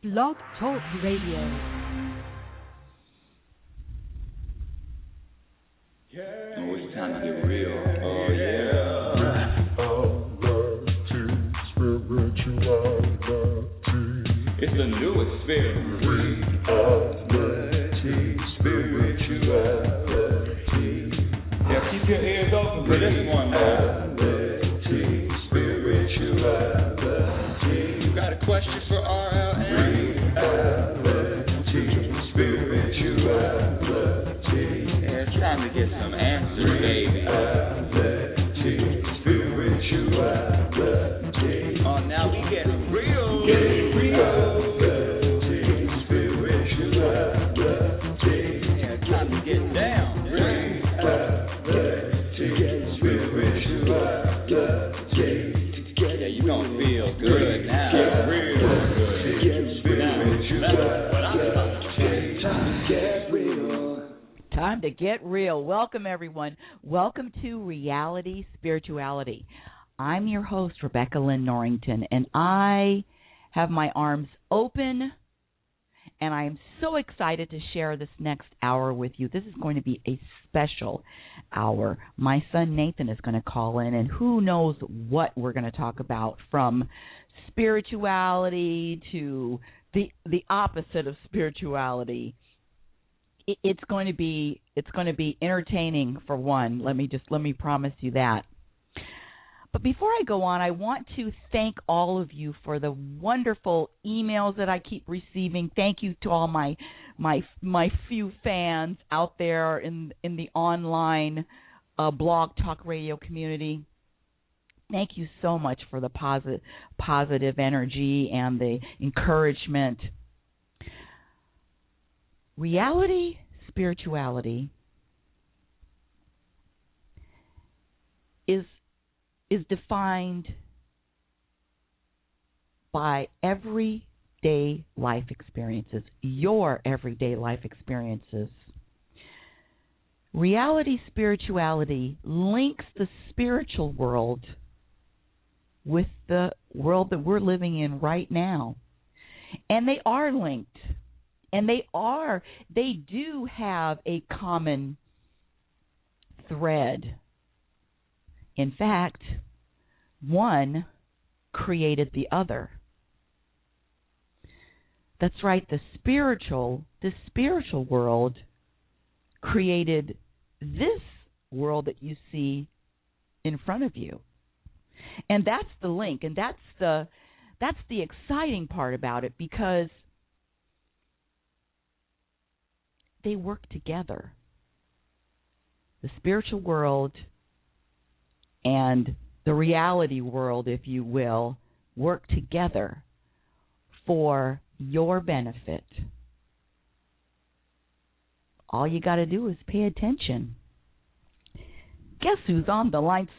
Blog Talk Radio. Oh, it's time to get real. Oh, yeah. It's the new experience. Yeah, keep your ears open for this one, man. You got a question for RLN? Yeah, it's time to get some answers, baby. Oh, now we getting real. Yeah, it's time to get down. Yeah, you gonna feel good now. Real good. Time to get real. Welcome, everyone. Welcome to Reality Spirituality. I'm your host, Rebecca Lynn Norrington, and I have my arms open, and I am so excited to share this next hour with you. This is going to be a special hour. My son Nathan is going to call in, and who knows what we're going to talk about, from spirituality to the opposite of spirituality. It's going to be entertaining, for one. Let me promise you that. But before I go on, I want to thank all of you for the wonderful emails that I keep receiving. Thank you to all my few fans out there in the online blog talk radio community. Thank you so much for the positive energy and the encouragement. Reality spirituality is defined by everyday life experiences, your everyday life experiences. Reality spirituality links the spiritual world with the world that we're living in right now. And they are linked. And they do have a common thread. In fact, one created the other. That's right, the spiritual world created this world that you see in front of you. And that's the link, and that's the exciting part about it, because they work together. The spiritual world and the reality world, if you will, work together for your benefit. All you got to do is pay attention. Guess who's on the line?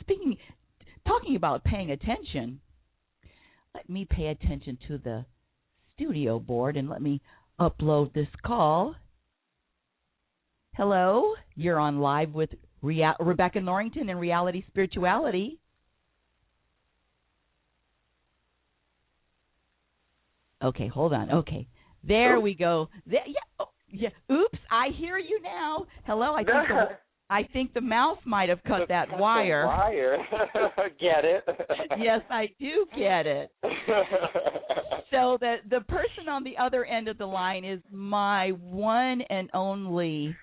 Talking about paying attention, let me pay attention to the studio board and let me upload this call. Hello, you're on live with Rebecca Norrington and Reality Spirituality. Okay, hold on. Okay, there we go. Oops, I hear you now. Hello, I think the mouse might have cut that wire. Get it? Yes, I do get it. So the person on the other end of the line is my one and only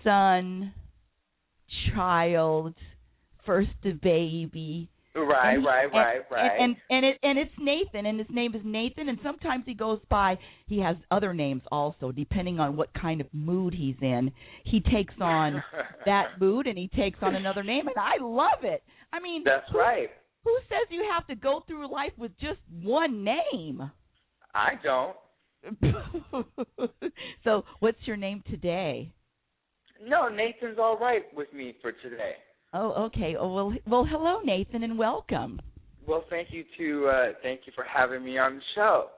son, child, first baby. Right. And it's Nathan, and his name is Nathan, and sometimes he has other names also, depending on what kind of mood he's in. He takes on that mood, and he takes on another name, and I love it. I mean, that's right. Who says you have to go through life with just one name? I don't. So, what's your name today? No, Nathan's all right with me for today. Oh, okay. Oh, well, hello, Nathan, and welcome. Well, thank you for having me on the show.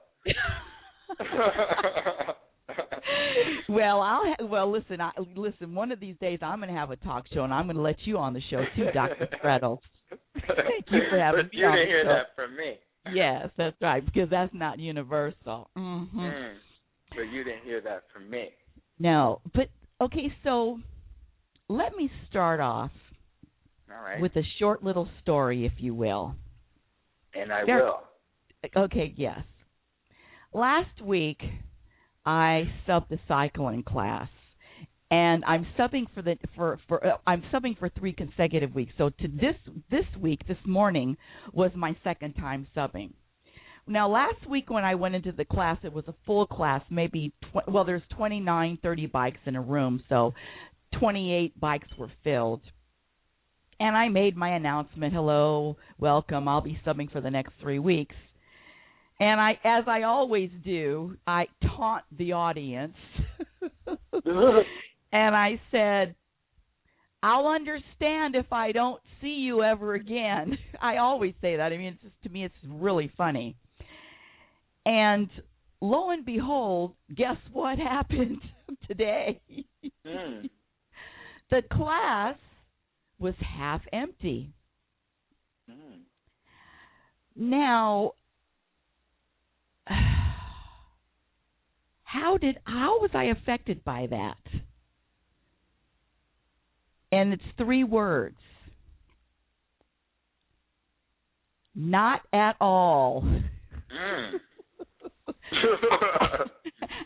Listen. One of these days, I'm going to have a talk show, and I'm going to let you on the show too, Dr. Freddles. Thank you for having me on the show. You didn't hear that from me. Yes, that's right, because that's not universal. So you didn't hear that from me. No, but okay, so let me start off All right. with a short little story, if you will. And I will. Okay, yes. Last week, I subbed the cycling class, and I'm subbing I'm subbing for 3 consecutive weeks. So to this week, this morning was my second time subbing. Now, last week when I went into the class, it was a full class, maybe there's 29, 30 bikes in a room, so 28 bikes were filled. And I made my announcement, hello, welcome, I'll be subbing for the next 3 weeks. And as I always do, I taunt the audience. And I said, I'll understand if I don't see you ever again. I always say that. I mean, to me, it's really funny. And lo and behold, guess what happened today? The class was half empty. Now, how was I affected by that? And it's 3 words. Not at all.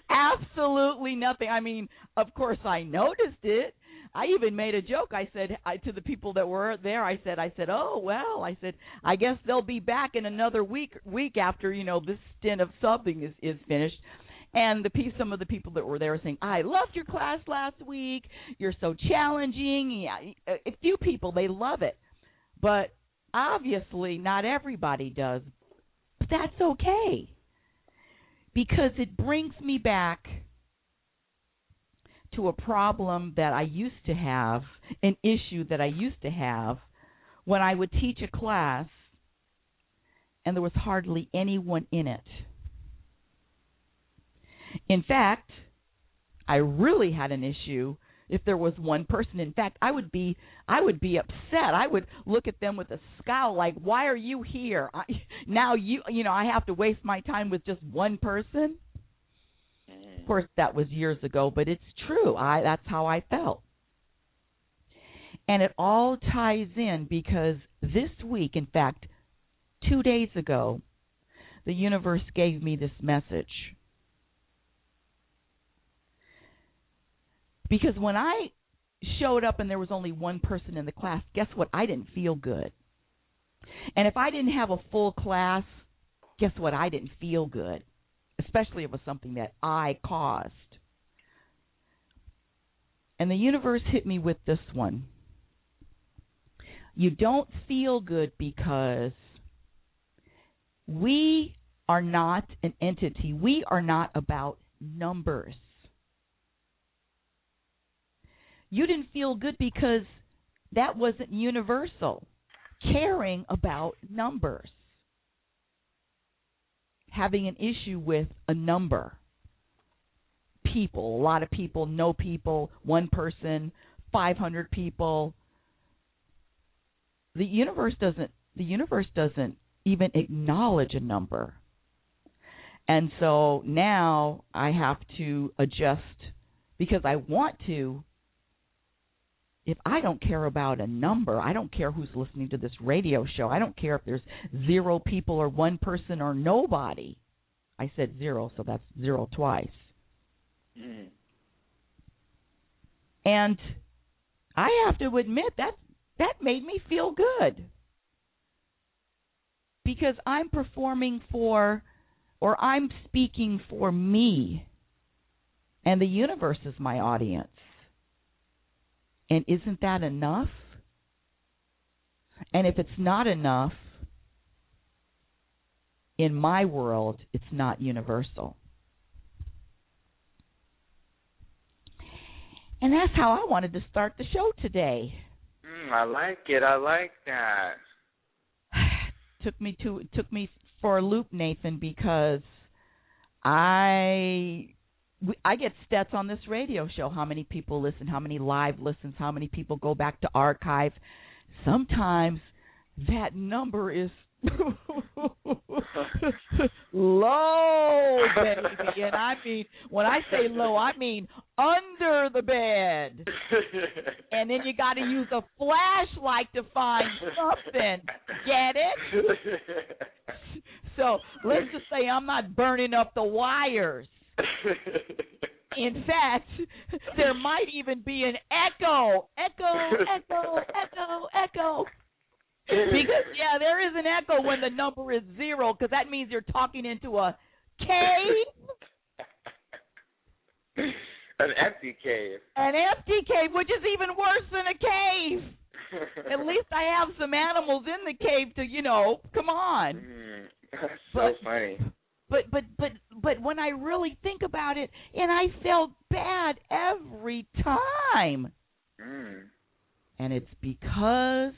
Absolutely nothing. I mean, of course I noticed it. I even made a joke. I said to the people that were there, I said, oh, well, I said, I guess they'll be back in another week after, this stint of subbing is finished. And some of the people that were there were saying, I loved your class last week. You're so challenging. Yeah, a few people, they love it. But obviously not everybody does. But that's okay. Because it brings me back to a problem that I used to have, an issue that I used to have when I would teach a class and there was hardly anyone in it. In fact, I really had an issue if there was one person. In fact, I would be upset. I would look at them with a scowl like, why are you here? I have to waste my time with just one person? Of course, that was years ago, but it's true. That's how I felt. And it all ties in because this week, in fact, 2 days ago, the universe gave me this message. Because when I showed up and there was only one person in the class, guess what? I didn't feel good. And if I didn't have a full class, guess what? I didn't feel good, especially if it was something that I caused. And the universe hit me with this one. You don't feel good because we are not an entity. We are not about numbers. You didn't feel good because that wasn't universal, caring about numbers, having an issue with a number, people, a lot of people, no people, one person, 500 people. The universe doesn't even acknowledge a number. And so now I have to adjust because I want to. If I don't care about a number, I don't care who's listening to this radio show. I don't care if there's 0 people or 1 person or nobody. I said 0, so that's 0 twice. And I have to admit that made me feel good. Because I'm performing for, or I'm speaking for me. And the universe is my audience. And isn't that enough? And if it's not enough, in my world, it's not universal. And that's how I wanted to start the show today. I like it. I like that. Took me for a loop, Nathan, because I get stats on this radio show, how many people listen, how many live listens, how many people go back to archive. Sometimes that number is Low, baby. And I mean, when I say low, I mean under the bed. And then you got to use a flashlight to find something. Get it? So let's just say I'm not burning up the wires. In fact, there might even be an echo. Echo, echo, echo, echo. Because, yeah, there is an echo when the number is 0, because that means you're talking into a cave. An empty cave. An empty cave, which is even worse than a cave. At least I have some animals in the cave to, come on. That's so funny. But when I really think about it, and I felt bad every time. And it's because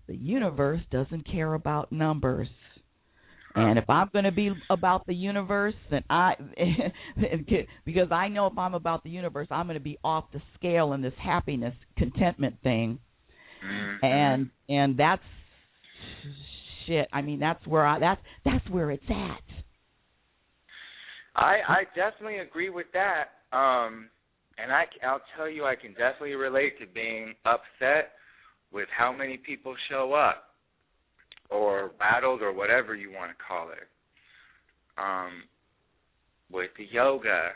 the universe doesn't care about numbers. And if I'm going to be about the universe, then because I know if I'm about the universe, I'm going to be off the scale in this happiness, contentment thing. And that's shit. I mean, that's where that's where it's at. I definitely agree with that. And I'll tell you, I can definitely relate to being upset with how many people show up, or rattled, or whatever you want to call it. With the yoga,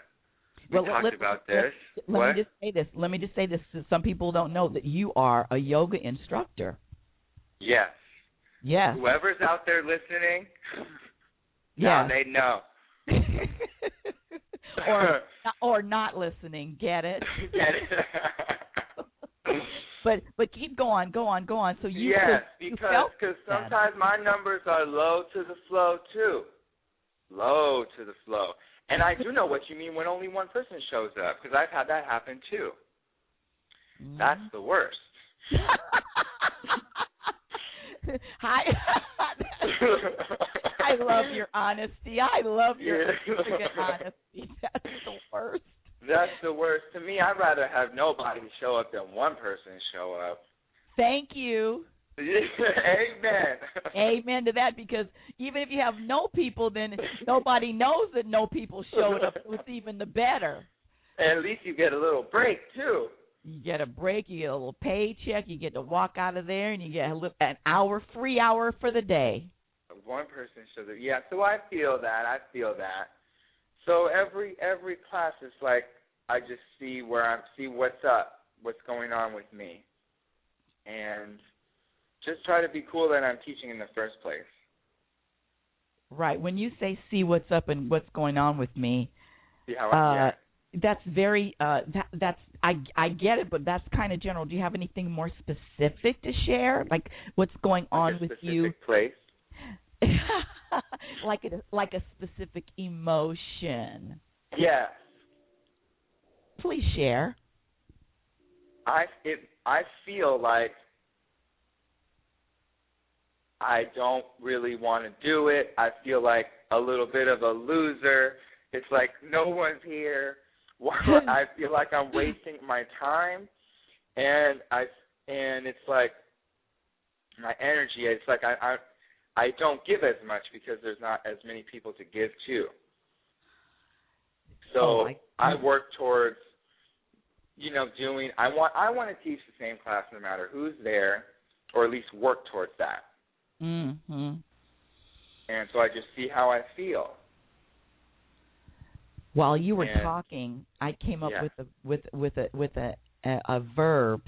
we talked about this. Let me just say this. Some people don't know that you are a yoga instructor. Yes. Yes. Whoever's out there listening, now they know. or not listening. Get it? Get it? But keep going. So you because sometimes my numbers are low to the flow too. Low to the flow. And I do know what you mean when only one person shows up, because I've had that happen too. That's the worst. I love your honesty. I love your honesty. That's the worst. That's the worst. To me, I'd rather have nobody show up than one person show up. Thank you. Amen. Amen to that, because even if you have no people, then nobody knows that no people showed up. So it's even the better. And at least you get a little break, too. You get a break, you get a little paycheck, you get to walk out of there, and you get an free hour for the day. One person shows up. Yeah, so I feel that. So every class is like I just see what's up, what's going on with me, and just try to be cool that I'm teaching in the first place. Right. When you say see what's up and what's going on with me, see how that's very that's I get it, but that's kind of general. Do you have anything more specific to share, like what's going on with you? A specific place. like a specific emotion. Yes. Please share. I feel like I don't really want to do it. I feel like a little bit of a loser. It's like no one's here. I feel like I'm wasting my time, and it's like my energy. It's like I don't give as much because there's not as many people to give to. So I work towards, I want to teach the same class no matter who's there, or at least work towards that. Mm-hmm. And so I just see how I feel. While you were talking, I came up with a verb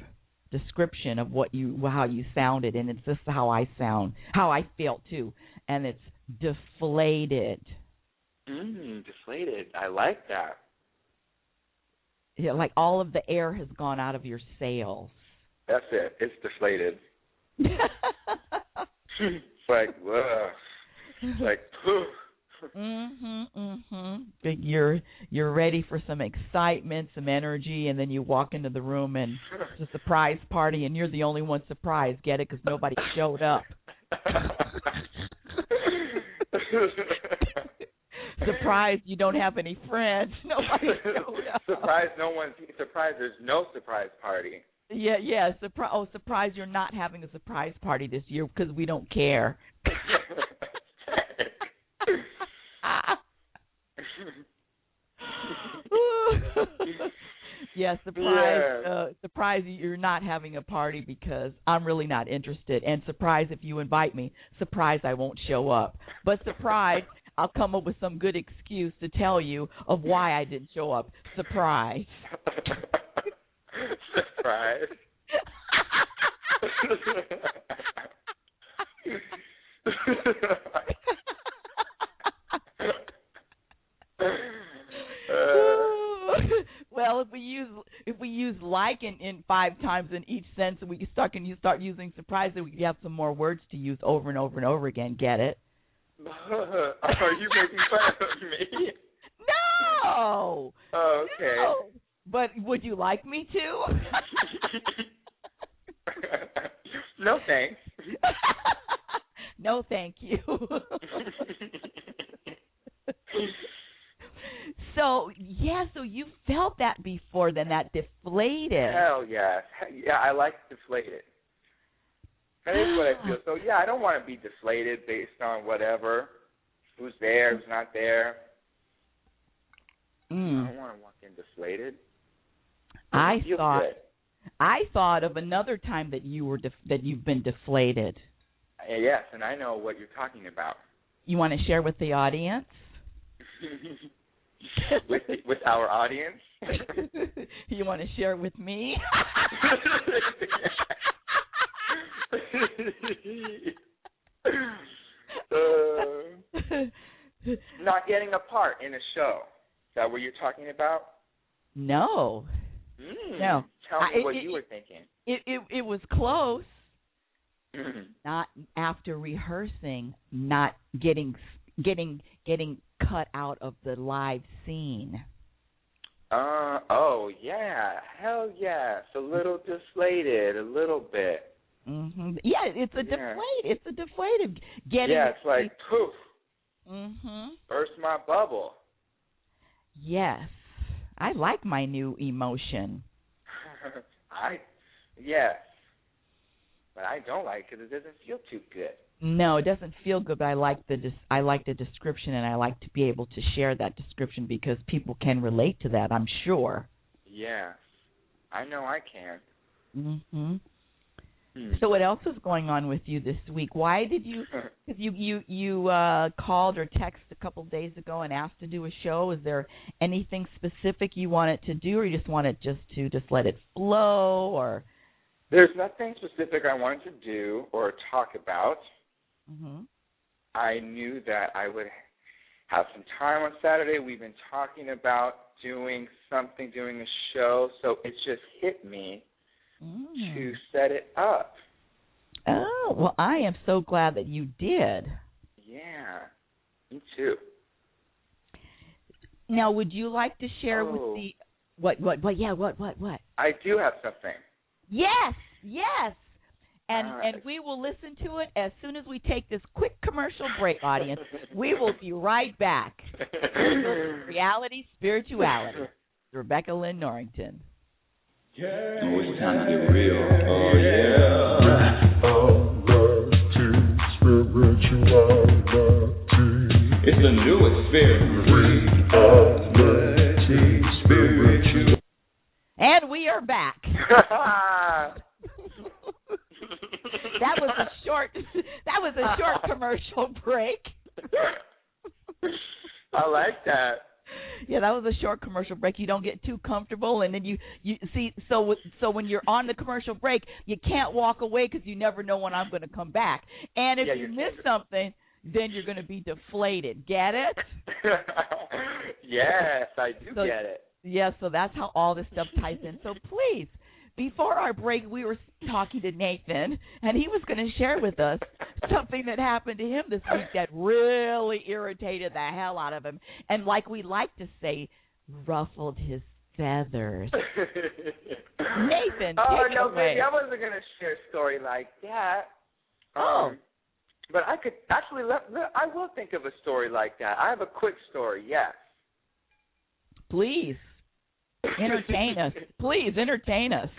description of how you sounded, and it's just how I felt too, and it's deflated. Deflated. I like that. Yeah, like all of the air has gone out of your sails. That's it. It's deflated. It's like, whoa. It's like, poof. You're ready for some excitement, some energy, and then you walk into the room and it's a surprise party, and you're the only one surprised. Get it? Because nobody showed up. Surprised you don't have any friends. Nobody showed up. Surprised there's no surprise party. Yeah. Surprise! You're not having a surprise party this year because we don't care. Yeah, surprise! Yeah. Surprise! You're not having a party because I'm really not interested. And surprise, if you invite me, surprise, I won't show up. But surprise, I'll come up with some good excuse to tell you of why I didn't show up. Surprise! Surprise! Well, if we use like in 5 times in each sense, and you start using surprise, then we can have some more words to use over and over and over again. Get it? Are you making fun of me? No. Oh, okay. No. But would you like me to? No, thanks. No, thank you. So you felt that before, then, that deflated. Hell yes. Yeah, I like deflated. That is what I feel. So, yeah, I don't want to be deflated based on whatever, who's there, who's not there. I don't want to walk in deflated. I thought of another time that you've been deflated. Yes, and I know what you're talking about. You want to share with the audience? with our audience? You want to share with me? Not getting a part in a show. Is that what you're talking about? No. No. Tell me what you were thinking. It was close. Not after rehearsing, not getting cut out of the live scene. Oh yeah, hell yes, a little deflated, a little bit. Mhm. Yeah, it's a deflate. It's a deflated. It's like poof. Mhm. Burst my bubble. Yes, I like my new emotion. Yes, but I don't like it. It doesn't feel too good. No, it doesn't feel good, but I like the description, and I like to be able to share that description because people can relate to that, I'm sure. Yes, I know I can. Mhm. So what else is going on with you this week? Why did you? Because you called or texted a couple of days ago and asked to do a show. Is there anything specific you wanted to do, or you just wanted to let it flow, or? There's nothing specific I wanted to do or talk about. Mm-hmm. I knew that I would have some time on Saturday. We've been talking about doing a show, so it just hit me to set it up. Oh, well, I am so glad that you did. Yeah, me too. Now, would you like to share with the what? Yeah, what? I do have something. Yes. And we will listen to it as soon as we take this quick commercial break, audience. We will be right back. Reality, Spirituality. Rebecca Lynn Norrington. Oh, it's time to get real. Oh, yeah. It's the new experience. And we are back. That was a short commercial break. I like that. Yeah, that was a short commercial break. You don't get too comfortable, and then you see. So when you're on the commercial break, you can't walk away because you never know when I'm going to come back. And if you miss something, then you're going to be deflated. Get it? Yes, I do get it. Yeah, so that's how all this stuff ties in. So please, before our break, we were talking to Nathan, and he was going to share with us something that happened to him this week that really irritated the hell out of him, and like we like to say, ruffled his feathers. Nathan, take it away. Baby, I wasn't going to share a story like that. But I could actually, I will think of a story like that. I have a quick story, yes. Please. Entertain us. Please, entertain us.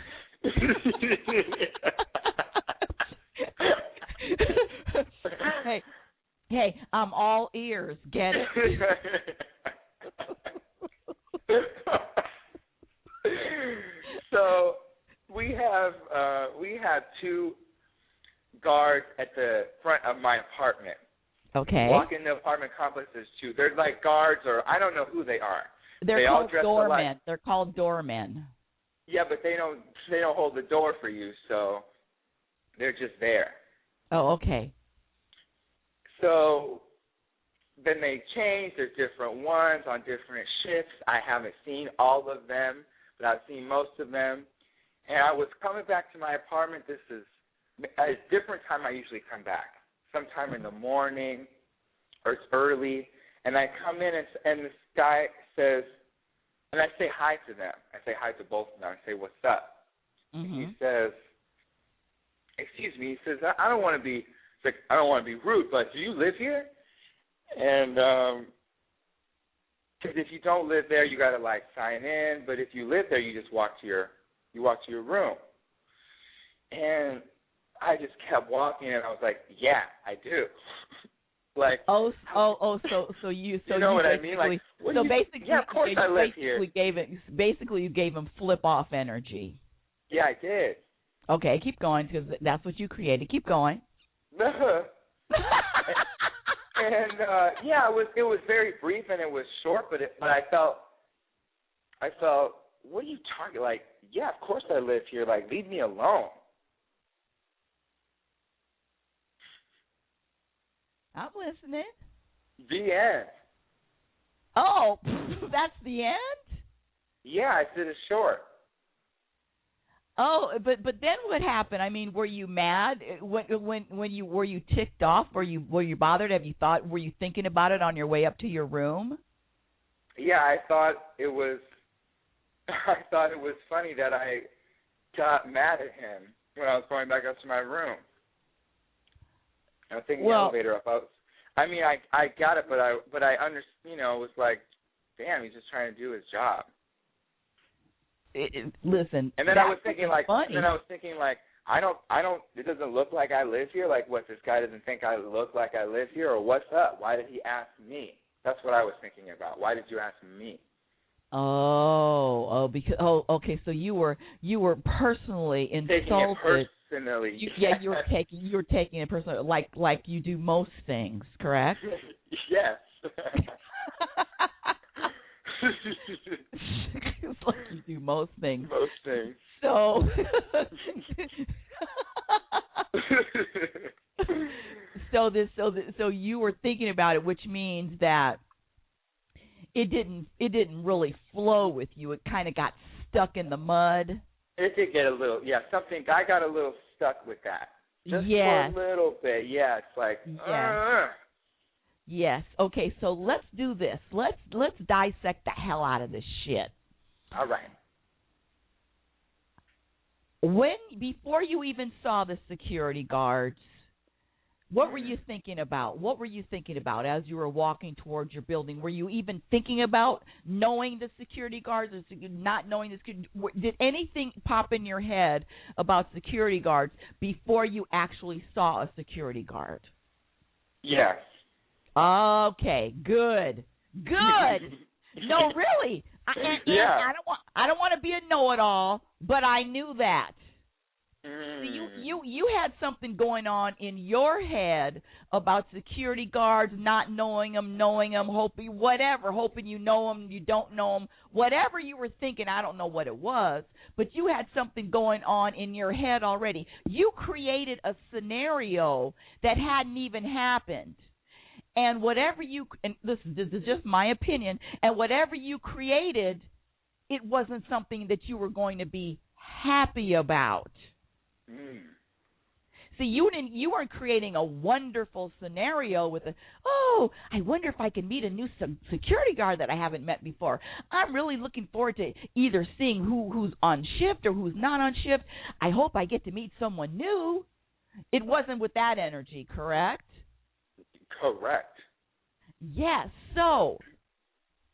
Hey, I'm all ears. Get it? So we have two guards at the front of my apartment. Okay. Walk in the apartment complex, there's two. They're like guards, or I don't know who they are. They're all called dress doormen. alike. They're called doormen. Yeah, but they don't hold the door for you, so they're just there. Oh, okay. So then they change. There's different ones on different shifts. I haven't seen all of them, but I've seen most of them. And I was coming back to my apartment. This is a different time I usually come back, sometime in the morning or it's early. And I come in and this guy says, and I say hi to them. I say hi to both of them. I say, what's up? Mm-hmm. He says, excuse me. He says, I don't want to be rude, but do you live here? And because if you don't live there, you got to like sign in. But if you live there, you just walk to your room. And I just kept walking, and I was like, yeah, I do. Like, so you know what I mean? Like, basically, yeah, of course I live here. You gave him flip off energy. Yeah, I did. Okay, keep going because that's what you created. Keep going. And yeah, it was very brief and it was short, but I felt, what are you talking? Like, yeah, of course I live here. Like, leave me alone. I'm listening. The end. Oh, that's the end? Yeah, I said it's short. Oh, but then what happened? I mean, were you mad when you were you ticked off? Were you bothered? Were you thinking about it on your way up to your room? Yeah, I thought it was funny that I got mad at him when I was going back up to my room. I was taking the elevator up. I got it, but I understood. You know, it was like, damn, he's just trying to do his job. Listen. And then I was thinking like, funny. I don't. It doesn't look like I live here. Like, what, this guy doesn't think I look like I live here, or what's up? Why did he ask me? That's what I was thinking about. Why did you ask me? Okay. So you were personally insulted. Taking it personally. You were taking it personally, like you do most things, correct? Yes. It's like you do most things. Most things. So. So you were thinking about it, which means that it didn't really flow with you. It kind of got stuck in the mud. It did get a little, something. I got a little stuck with that. Just for a little bit. Yeah, it's like. Yes. Okay, so let's do this. Let's dissect the hell out of this shit. All right. Before you even saw the security guards, what were you thinking about? What were you thinking about as you were walking towards your building? Were you even thinking about knowing the security guards or not knowing the security? Did anything pop in your head about security guards before you actually saw a security guard? Yes. Okay, good. No, really. I don't want to be a know-it-all, but I knew that. See, you had something going on in your head about security guards, not knowing them, hoping you know them, you don't know them, whatever you were thinking. I don't know what it was, but you had something going on in your head already. You created a scenario that hadn't even happened. And this is just my opinion, and whatever you created, it wasn't something that you were going to be happy about. See, you weren't creating a wonderful scenario with I wonder if I can meet a new security guard that I haven't met before. I'm really looking forward to either seeing who's on shift or who's not on shift. I hope I get to meet someone new. It wasn't with that energy, correct? Correct. Yes. So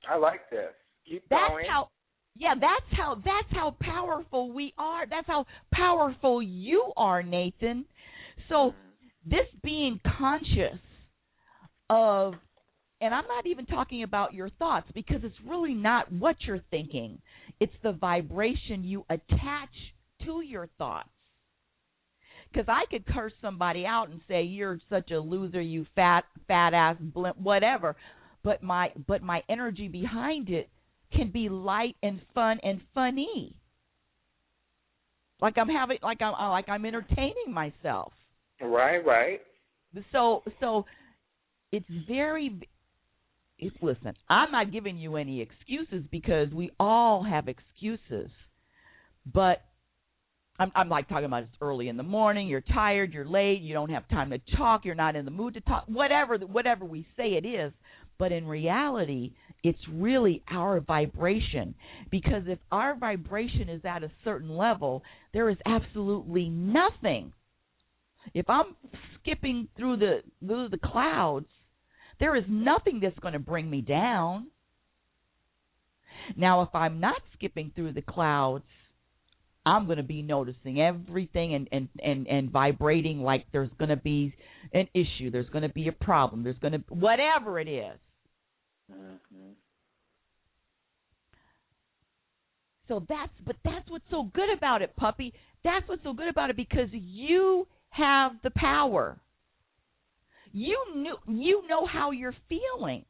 I like this. Keep going. Yeah, that's how powerful we are. That's how powerful you are, Nathan. So this being conscious of, and I'm not even talking about your thoughts, because it's really not what you're thinking. It's the vibration you attach to your thoughts. Because I could curse somebody out and say, you're such a loser, you fat ass blimp, whatever. But my energy behind it can be light and fun and funny. Like I'm entertaining myself. Right. So listen, I'm not giving you any excuses, because we all have excuses. But I'm like talking about it's early in the morning, you're tired, you're late, you don't have time to talk, you're not in the mood to talk, whatever we say it is. But in reality, it's really our vibration. Because if our vibration is at a certain level, there is absolutely nothing. If I'm skipping through the clouds, there is nothing that's going to bring me down. Now, if I'm not skipping through the clouds, I'm going to be noticing everything and vibrating like there's going to be an issue, there's going to be a problem, there's going to whatever it is. Mm-hmm. So that's what's so good about it, puppy. That's what's so good about it, because you have the power. You know how you're feeling.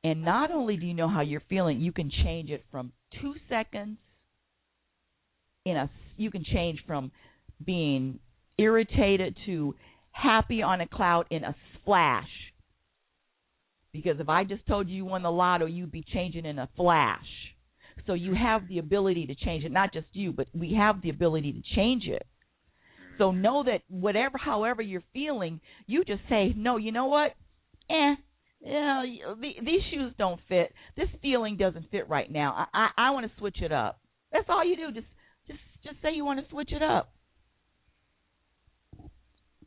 And not only do you know how you're feeling, you can change it from 2 seconds. You can change from being irritated to happy on a cloud in a flash. Because if I just told you won the lotto, you'd be changing in a flash. So you have the ability to change it. Not just you, but we have the ability to change it. So know that however you're feeling, you just say, no, you know what? These shoes don't fit. This feeling doesn't fit right now. I want to switch it up. That's all you do. Just say you want to switch it up.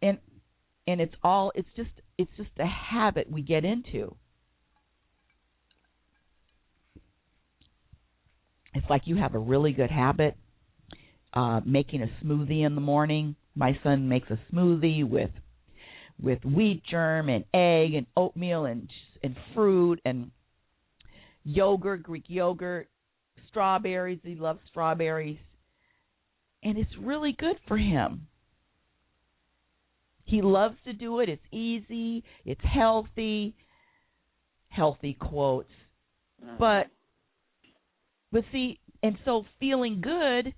And it's just a habit we get into. It's like you have a really good habit making a smoothie in the morning. My son makes a smoothie with wheat germ and egg and oatmeal and fruit and yogurt, Greek yogurt, strawberries. He loves strawberries. And it's really good for him. He loves to do it. It's easy. It's healthy. Healthy quotes. But see, and so feeling good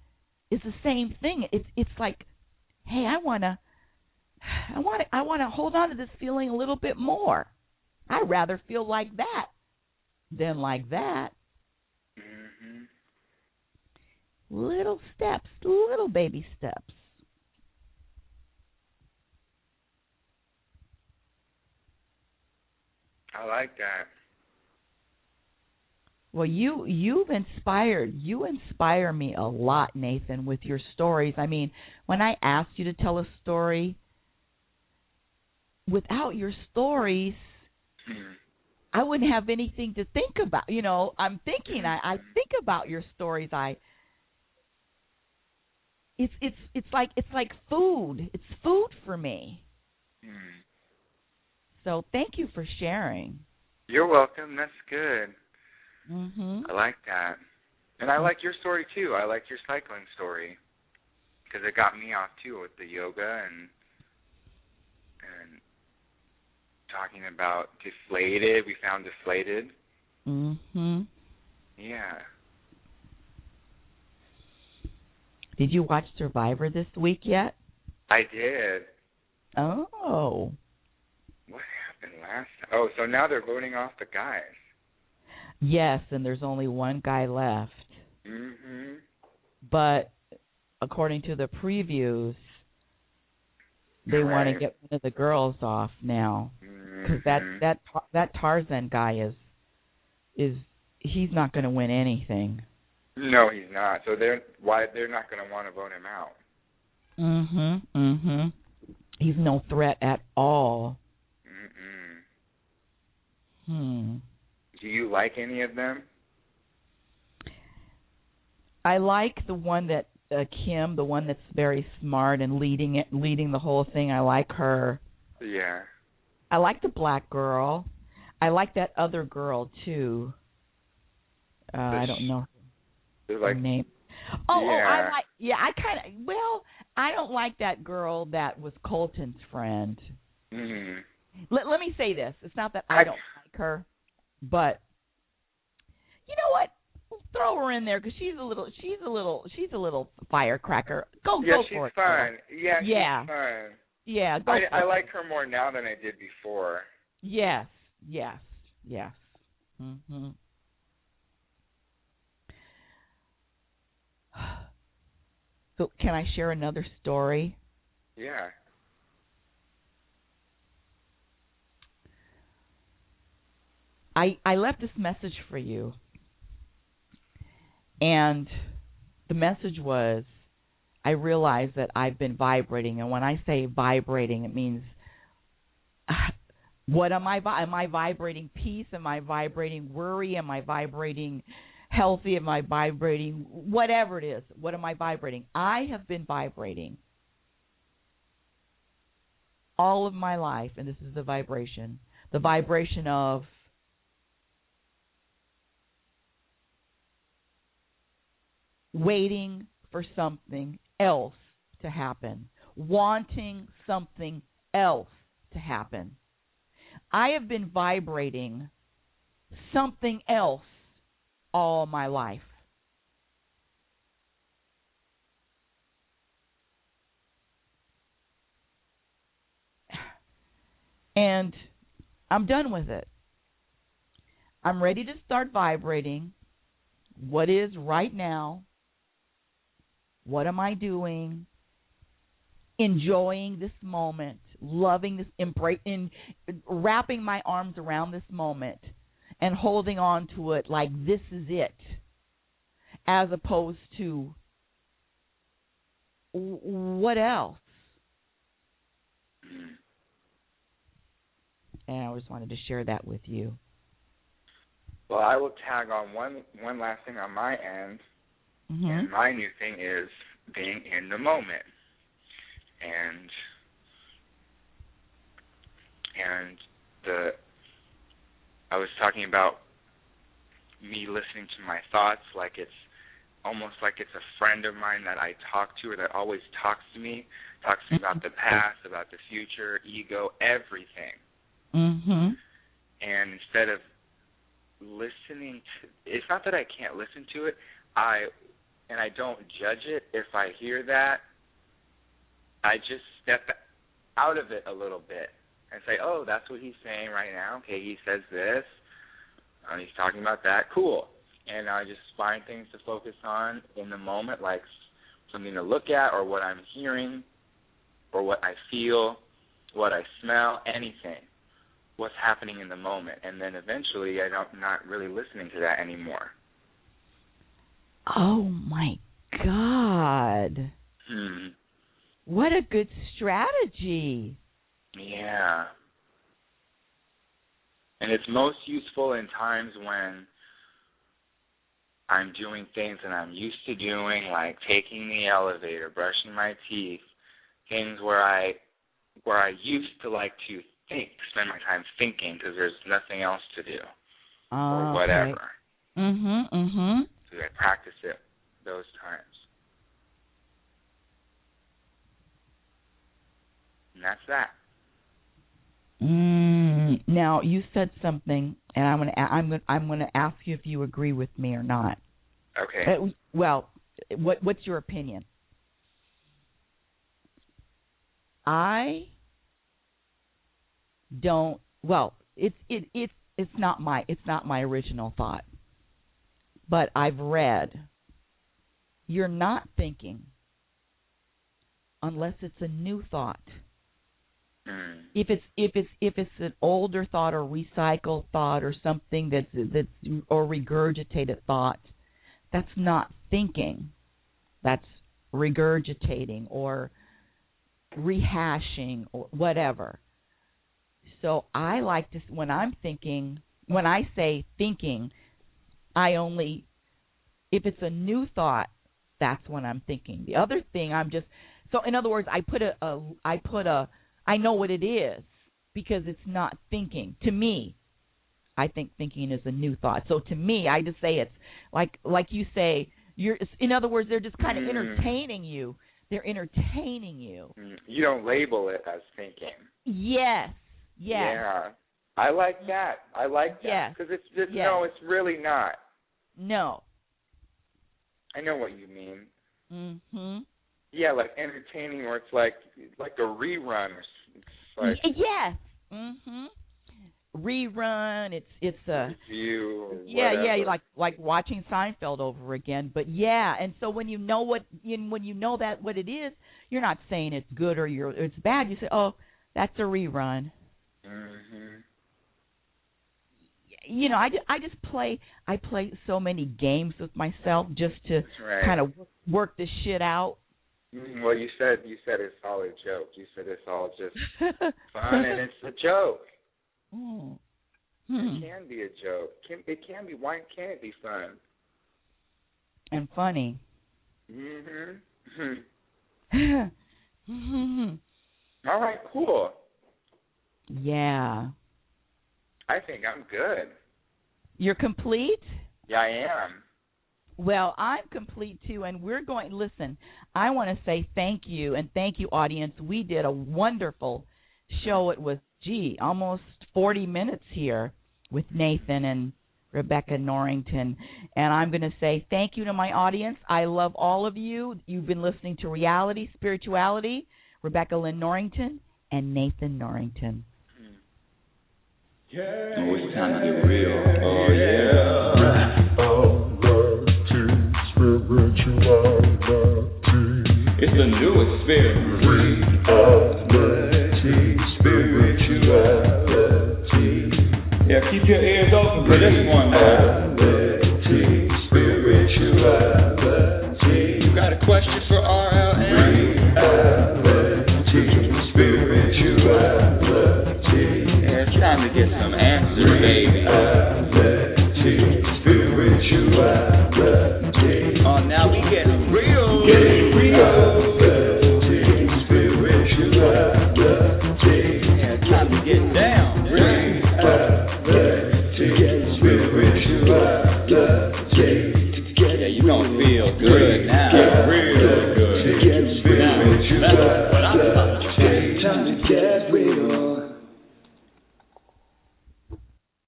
is the same thing. It's like, hey, I want to hold on to this feeling a little bit more. I'd rather feel like that than like that. Mm-hmm. Little steps, little baby steps. I like that. Well, you inspire me a lot, Nathan, with your stories. I mean, when I asked you to tell a story, without your stories, I wouldn't have anything to think about. You know, I'm thinking, I think about your stories. It's like food. It's food for me. So thank you for sharing. You're welcome. That's good. Mm-hmm. I like that. And I like your story, too. I like your cycling story, because it got me off, too, with the yoga and talking about deflated. We found deflated. Mm-hmm. Yeah. Did you watch Survivor this week yet? I did. Oh. What happened last time? Oh, so now they're voting off the guys. Yes, and there's only one guy left. Mm-hmm. But according to the previews, they want to get one of the girls off now, because that Tarzan guy is he's not going to win anything. No, he's not. So they're not going to want to vote him out. Mm-hmm. He's no threat at all. Do you you like any of them? I like the one that Kim, the one that's very smart and leading the whole thing. I like her. Yeah. I like the black girl. I like that other girl too. I don't know her name. I like. Yeah, I don't like that girl that was Colton's friend. Mm-hmm. Let me say this. It's not that I don't like her, but you know what? Throw her in there because she's a little firecracker. Go for it. She's fun. Yeah, yeah, she's fun. Yeah, I like her more now than I did before. Yes. Mhm. So, can I share another story? Yeah. I left this message for you. And the message was, I realized that I've been vibrating. And when I say vibrating, it means, what am I? Am I vibrating peace? Am I vibrating worry? Am I vibrating healthy? Am I vibrating whatever it is? What am I vibrating? I have been vibrating all of my life, and this is the vibration of waiting for something else to happen, wanting something else to happen. I have been vibrating something else all my life. And I'm done with it. I'm ready to start vibrating what is right now. What am I doing? Enjoying this moment, loving this, wrapping my arms around this moment and holding on to it like this is it, as opposed to what else? And I just wanted to share that with you. Well, I will tag on one last thing on my end. Mm-hmm. And my new thing is being in the moment. I was talking about me listening to my thoughts like it's almost like it's a friend of mine that I talk to or that always talks to me about the past, about the future, ego, everything. Mm-hmm. And instead of listening to, it's not that I can't listen to it, I don't judge it. If I hear that, I just step out of it a little bit and say, oh, that's what he's saying right now. Okay, he says this. He's talking about that. Cool. And I just find things to focus on in the moment, like something to look at or what I'm hearing or what I feel, what I smell, anything. What's happening in the moment. And then eventually I'm not really listening to that anymore. Oh, my God. What a good strategy. Yeah. And it's most useful in times when I'm doing things that I'm used to doing, like taking the elevator, brushing my teeth, things where I used to like to spend my time thinking because there's nothing else to do or whatever. Okay. Mm-hmm. So I practice it those times. And that's that. Now you said something, and I'm going to ask you if you agree with me or not. Okay. Well, what's your opinion? I don't. Well, it's not my original thought, but I've read you're not thinking unless it's a new thought. If it's an older thought or recycled thought or something that's or regurgitated thought, that's not thinking. That's regurgitating or rehashing or whatever. So I like to, when I'm thinking, when I say thinking, I only, if it's a new thought, that's when I'm thinking. The other thing, I'm just, so in other words, I know what it is because it's not thinking. To me, I think thinking is a new thought. So to me, I just say it's like you say, in other words, they're just kind of entertaining you. They're entertaining you. You don't label it as thinking. Yes. Yeah. I like that. Yes. Because it's just, no, it's really not. No. I know what you mean. Mm-hmm. Yeah, like entertaining, or it's like a rerun. It's like, yes. Mm-hmm. Rerun. It's a review. Yeah, like watching Seinfeld over again. But yeah, and so when you know what it is, you're not saying it's good or it's bad. You say, oh, that's a rerun. Mhm. You know, I play so many games with myself just to kind of work this shit out. Well, you said it's all a joke. You said it's all just fun, and it's a joke. It can be a joke. It can be. Why can't it be fun? And funny. All right, cool. Yeah. I think I'm good. You're complete? Yeah, I am. Well, I'm complete too, and listen, I want to say thank you, and thank you, audience. We did a wonderful show. It was, almost 40 minutes here with Nathan and Rebecca Norrington, and I'm going to say thank you to my audience. I love all of you. You've been listening to Reality, Spirituality, Rebecca Lynn Norrington, and Nathan Norrington. Oh, it's time to get real. Oh, yeah. It's the new experience. Spirituality. Yeah, keep your ears open for this one now. Spirituality. You got a question for RLN? Spirituality. Yeah, it's time to get some answers, baby. Spirituality. Oh, now we getting real. Getting real. Spirituality. Yeah, it's time to get down. Spirituality. Yeah, you gonna feel good.